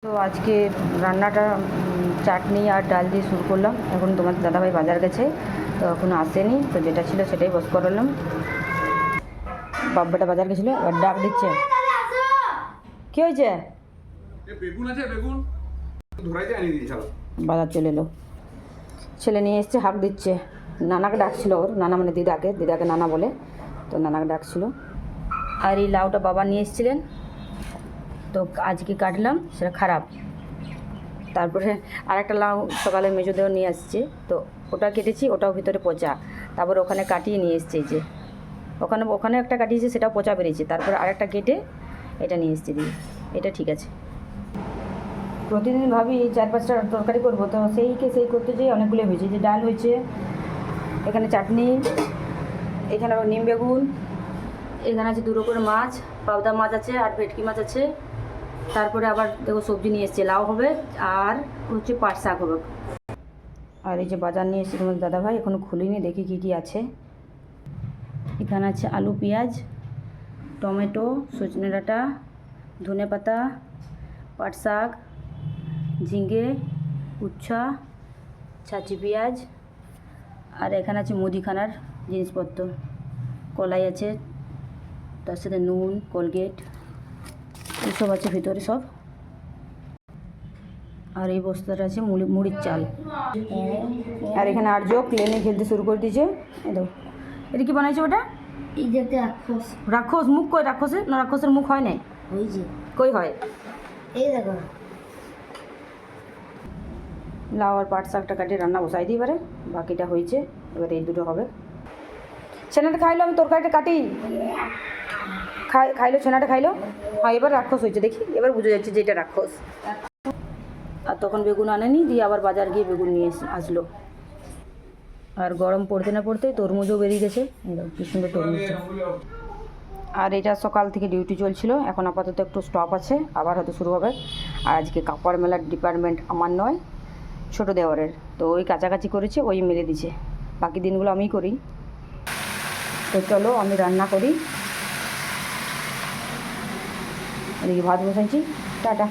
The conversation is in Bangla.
তো আজকে রান্নাটা চাটনি আর ডাল দিয়ে শুরু করলাম। এখন তোমার দাদাভাই বাজার গেছে, তো এখনো আসেনি, তো যেটা ছিল সেটাই বস করলাম। বাব্বাটা বাজার গেছিলো, এবার ডাক দিচ্ছে। কি হয়েছে? বেগুন আছে, বেগুন ধরাইতে আনি দিই চলো। বাজার চলে এলো, ছেলে নিয়ে এসছে, হাঁক দিচ্ছে। নানাকে ডাকছিল, ওর নানা মানে দিদাকে নানা বলে, তো নানাকে ডাকছিল। আর এই লাউটা বাবা নিয়ে এসেছিলেন, তো আজকে কাটলাম, সেটা খারাপ। তারপরে আরেকটা লাউ সকালে মেজোদেও নিয়ে আসছে, তো ওটা কেটেছি, ওটাও ভিতরে পচা। তারপর ওখানে কাটিয়ে নিয়ে এসছে, যে ওখানে একটা কাটিয়েছে, সেটাও পচা বেরিয়েছে। তারপরে আরেকটা কেটে এটা নিয়ে এসছে দিয়ে, এটা ঠিক আছে। প্রতিদিন ভাবি 4-5টা তরকারি করবো, তো সেই করতে যেয়ে অনেকগুলো হয়েছে। যে ডাল হয়েছে, এখানে চাটনি, এখানে নিম বেগুন, এখানে আছে 2 রকমের মাছ, পাবদা মাছ আছে আর ভেটকি মাছ আছে। তারপরে আবার দেখো সবজি নিয়ে এসছে, লাউ হবে আর হচ্ছে পাট শাক হবে। আর এই যে বাজার নিয়ে এসেছি তোমার দাদাভাই, এখনো খুলিনি, দেখি কী কী আছে। এখানে আছে আলু, পেঁয়াজ, টমেটো, সজনে ডাঁটা, ধনে পাতা, পাট শাক, ঝিঙে, উচ্ছা, ছাঁচি পেঁয়াজ। আর এখানে আছে মুদিখানার জিনিসপত্র, কলাই আছে, তার সাথে নুন, কোলগেট, এসব আছে ভিতরে সব। আর এই বস্তাটা আছে মুড়ির চাল। আর এখানে আর্য প্লেনে খেলতে শুরু করে দিয়েছে। এটা কি বানাইছে ওটা? এই যে একটা রাক্ষস। রাক্ষস? মুখ কই রাক্ষসের? না, রাক্ষসের মুখ হয় নাই। ওই যে কই হয়? এই দেখো, লাউ আর পাট শাকটা কাটিয়ে রান্না বসাই দিই এবারে, বাকিটা হয়েছে, এবারে এই দুটো হবে। ছেনাটা খাইলো, আমি তরকারিটা কাটি। খাইলো ছেনাটা, খাইলো। হ্যাঁ, এবার রাক্ষস হয়েছে, দেখি এবার বুঝে যাচ্ছে যে এটা রাক্ষস। আর তখন বেগুন আনেনি, দিয়ে আবার বাজার গিয়ে বেগুন নিয়ে আসলো। আর গরম পড়তে না পড়তে তরমুজও বেরিয়ে গেছে, কি সুন্দর তরমুজ। আর এটা সকাল থেকে ডিউটি চলছিল, এখন আপাতত একটু স্টপ আছে, আবার হয়তো শুরু হবে। আর আজকে কাপড় মেলার ডিপার্টমেন্ট আমার নয়, ছোটো দেওয়ারের, তো ওই কাছাকাছি করেছে, ওই মেলে দিছে। বাকি দিনগুলো আমিই করি। তো চলো আমি রান্না করি। এদিকে ভাত বসাইছি, টাটা।